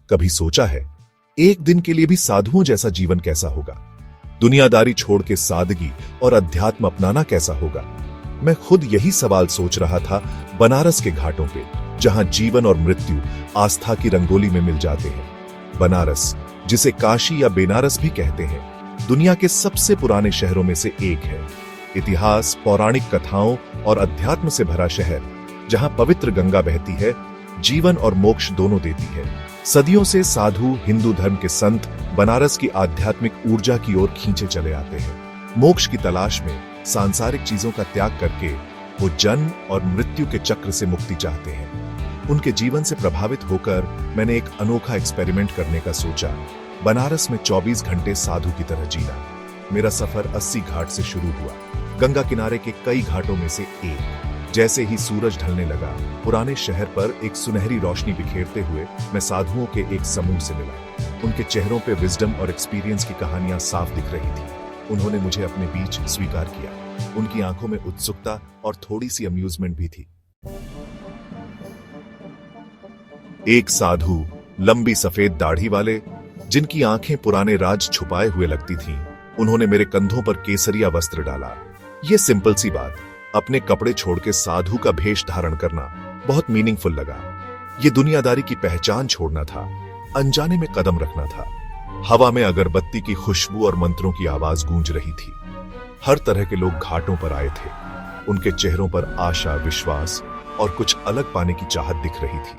कभी सोचा है एक दिन के लिए भी साधुओं जैसा जीवन कैसा होगा? दुनियादारी छोड़ के सादगी और अध्यात्म अपनाना कैसा होगा? मैं खुद यही सवाल सोच रहा था बनारस के घाटों पे, जहां जीवन और मृत्यु आस्था की रंगोली में मिल जाते हैं। बनारस, जिसे काशी या बेनारस भी कहते हैं, दुनिया के सबसे पुराने शहरों में से एक है। इतिहास, पौराणिक कथाओं और अध्यात्म से भरा शहर, जहां पवित्र गंगा बहती है, जीवन और मोक्ष दोनों देती है। सदियों से साधु, हिंदू धर्म के संत बनारस की आध्यात्मिक ऊर्जा की ओर खींचे चले आते हैं। मोक्ष की तलाश में सांसारिक चीजों का त्याग करके वो जन्म और मृत्यु के चक्र से मुक्ति चाहते हैं। उनके जीवन से प्रभावित होकर मैंने एक अनोखा एक्सपेरिमेंट करने का सोचा। बनारस में 24 घंटे साधु की तरह जीना। मेरा सफर 80 घाट से शुरू हुआ, गंगा किनारे के कई घाटों में से एक। जैसे ही सूरज ढलने लगा, पुराने शहर पर एक सुनहरी रोशनी बिखेरते हुए मैं साधुओं के एक समूह से मिला। उनके चेहरों पे विजडम और एक्सपीरियंस की कहानियां साफ दिख रही थी। उन्होंने मुझे अपने बीच स्वीकार किया। उनकी आंखों में उत्सुकता और थोड़ी सी अम्यूजमेंट भी थी। एक साधु, लंबी सफेद दाढ़ी वाले, जिनकी आंखें पुराने राज छुपाए हुए लगती थीं, उन्होंने मेरे कंधों पर केसरिया वस्त्र डाला। ये सिंपल सी बात, अपने कपड़े छोड़ के साधु का भेष धारण करना, बहुत मीनिंगफुल लगा। ये दुनियादारी की पहचान छोड़ना था, अनजाने में कदम रखना था। हवा में अगरबत्ती की खुशबू और मंत्रों की आवाज गूंज रही थी। हर तरह के लोग घाटों पर आए थे। उनके चेहरों पर आशा, विश्वास और कुछ अलग पाने की चाहत दिख रही थी।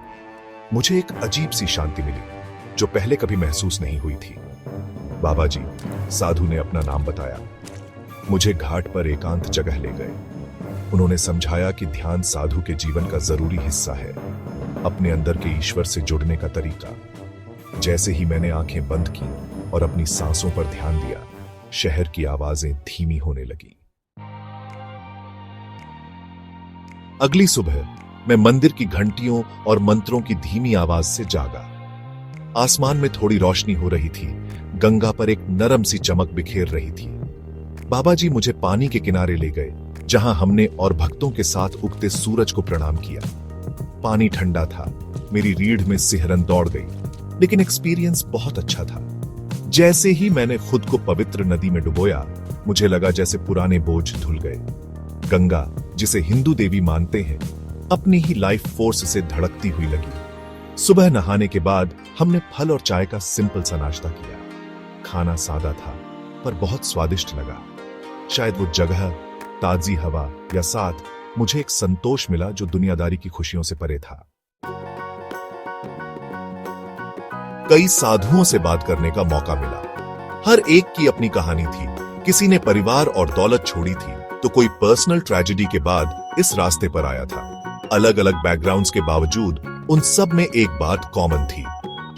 मुझे एक अजीब सी शांति मिली, जो पहले कभी महसूस नहीं हुई थी। बाबा जी, साधु ने अपना नाम बताया। मुझे घाट पर एकांत जगह ले गए। उन्होंने समझाया कि ध्यान साधु के जीवन का जरूरी हिस्सा है, अपने अंदर के ईश्वर से जुड़ने का तरीका। जैसे ही मैंने आंखें बंद की और अपनी सांसों पर ध्यान दिया, शहर की आवाजें धीमी होने लगी। अगली सुबह मैं मंदिर की घंटियों और मंत्रों की धीमी आवाज से जागा। आसमान में थोड़ी रोशनी हो रही थी, गंगा पर एक नरम सी चमक बिखेर रही थी। बाबा जी मुझे पानी के किनारे ले गए, जहां हमने और भक्तों के साथ उगते सूरज को प्रणाम किया। पानी ठंडा था, मेरी रीढ़ में सिहरन दौड़ गई, लेकिन एक्सपीरियंस बहुत अच्छा था। जैसे ही मैंने खुद को पवित्र नदी में डुबोया, मुझे लगा जैसे पुराने बोझ धुल गए। गंगा, जिसे हिंदू देवी मानते हैं, अपनी ही लाइफ फोर्स से धड़कती हुई लगी। सुबह नहाने के बाद हमने फल और चाय का सिंपल सा नाश्ता किया। खाना सादा था, पर बहुत स्वादिष्ट लगा। शायद वो जगह, ताजी हवा या साथ मुझे एक संतोष मिला जो दुनियादारी की खुशियों से परे था। कई साधुओं से बात करने का मौका मिला। हर एक की अपनी कहानी थी। किसी ने परिवार और दौलत छोड़ी थी, तो कोई पर्सनल ट्रेजेडी के बाद इस रास्ते पर आया था। अलग अलग बैकग्राउंड्स के बावजूद उन सब में एक बात कॉमन थी,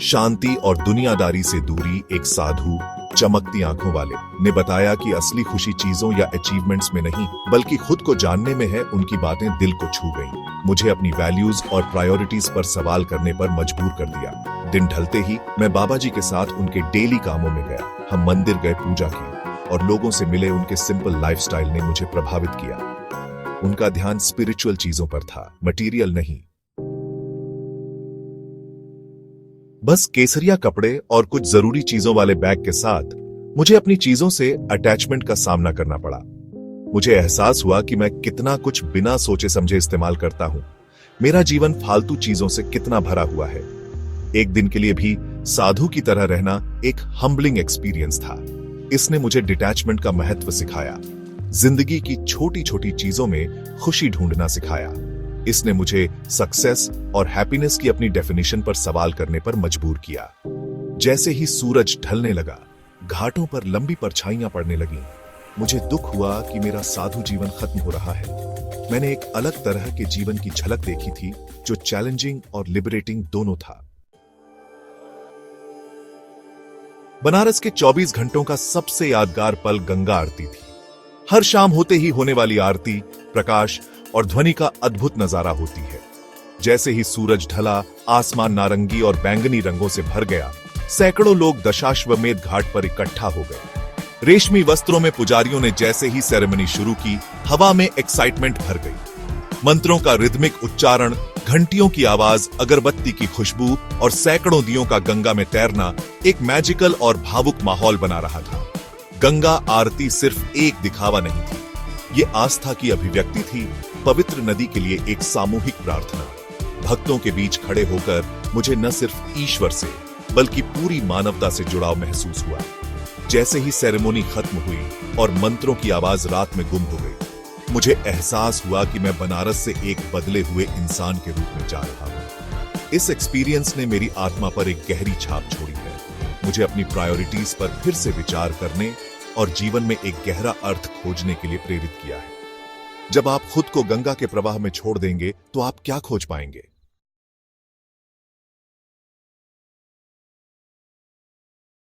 शांति और दुनियादारी से दूरी। एक साधु, चमकती आंखों वाले, ने बताया कि असली खुशी चीजों या अचीवमेंट्स में नहीं, बल्कि खुद को जानने में है। उनकी बातें दिल को छू गईं। मुझे अपनी वैल्यूज और प्रायोरिटीज पर सवाल करने पर मजबूर कर दिया। दिन ढलते ही मैं बाबा जी के साथ उनके डेली कामों में गया। हम मंदिर गए, पूजा की और लोगों से मिले। उनके सिंपल लाइफस्टाइल ने मुझे प्रभावित किया। उनका ध्यान स्पिरिचुअल चीजों पर था, मटेरियल नहीं। बस केसरिया कपड़े और कुछ जरूरी चीजों वाले बैग के साथ मुझे अपनी चीजों से अटैचमेंट का सामना करना पड़ा। मुझे एहसास हुआ कि मैं कितना कुछ बिना सोचे समझे इस्तेमाल करता हूं। मेरा जीवन फालतू चीजों से कितना भरा हुआ है। एक दिन के लिए भी साधु की तरह रहना एक हम्बलिंग एक्सपीरियंस था। इसने मुझे डिटैचमेंट का महत्व सिखाया, जिंदगी की छोटी छोटी चीजों में खुशी ढूंढना सिखाया। इसने मुझे सक्सेस और हैप्पीनेस की अपनी डेफिनेशन पर सवाल करने पर मजबूर किया। जैसे ही सूरज ढलने लगा, घाटों पर लंबी परछाइयां पड़ने लगीं। मुझे दुख हुआ कि मेरा साधु जीवन खत्म हो रहा है। मैंने एक अलग तरह के जीवन की झलक देखी थी, जो चैलेंजिंग और लिबरेटिंग दोनों था। बनारस के 24 घंटों का सबसे यादगार पल गंगा आरती थी। हर शाम होते ही होने वाली आरती, प्रकाश और ध्वनि का अद्भुत नजारा होती है। जैसे ही सूरज ढला, आसमान नारंगी और बैंगनी रंगों से भर गया। सैकड़ों लोग दशाश्वमेध घाट पर इकट्ठा हो गए। रेशमी वस्त्रों में पुजारियों ने जैसे ही सेरेमनी शुरू की, हवा में एक्साइटमेंट भर गई। मंत्रों का रिदमिक उच्चारण, घंटियों की आवाज, अगरबत्ती की खुशबू और सैकड़ों दियों का गंगा में तैरना एक मैजिकल और भावुक माहौल बना रहा था। गंगा आरती सिर्फ एक दिखावा नहीं थी, ये आस्था की अभिव्यक्ति थी, पवित्र नदी के लिए एक सामूहिक प्रार्थना। भक्तों के बीच खड़े होकर मुझे न सिर्फ ईश्वर से बल्कि पूरी मानवता से जुड़ाव महसूस हुआ। जैसे ही सेरेमनी खत्म हुई और मंत्रों की आवाज रात में गुम हो गई, मुझे एहसास हुआ कि मैं बनारस से एक बदले हुए इंसान के रूप में जा रहा हूं। इस एक्सपीरियंस ने मेरी आत्मा पर एक गहरी छाप छोड़ी है, मुझे अपनी प्रायोरिटीज पर फिर से विचार करने और जीवन में एक गहरा अर्थ खोजने के लिए प्रेरित किया है। जब आप खुद को गंगा के प्रवाह में छोड़ देंगे तो आप क्या खोज पाएंगे?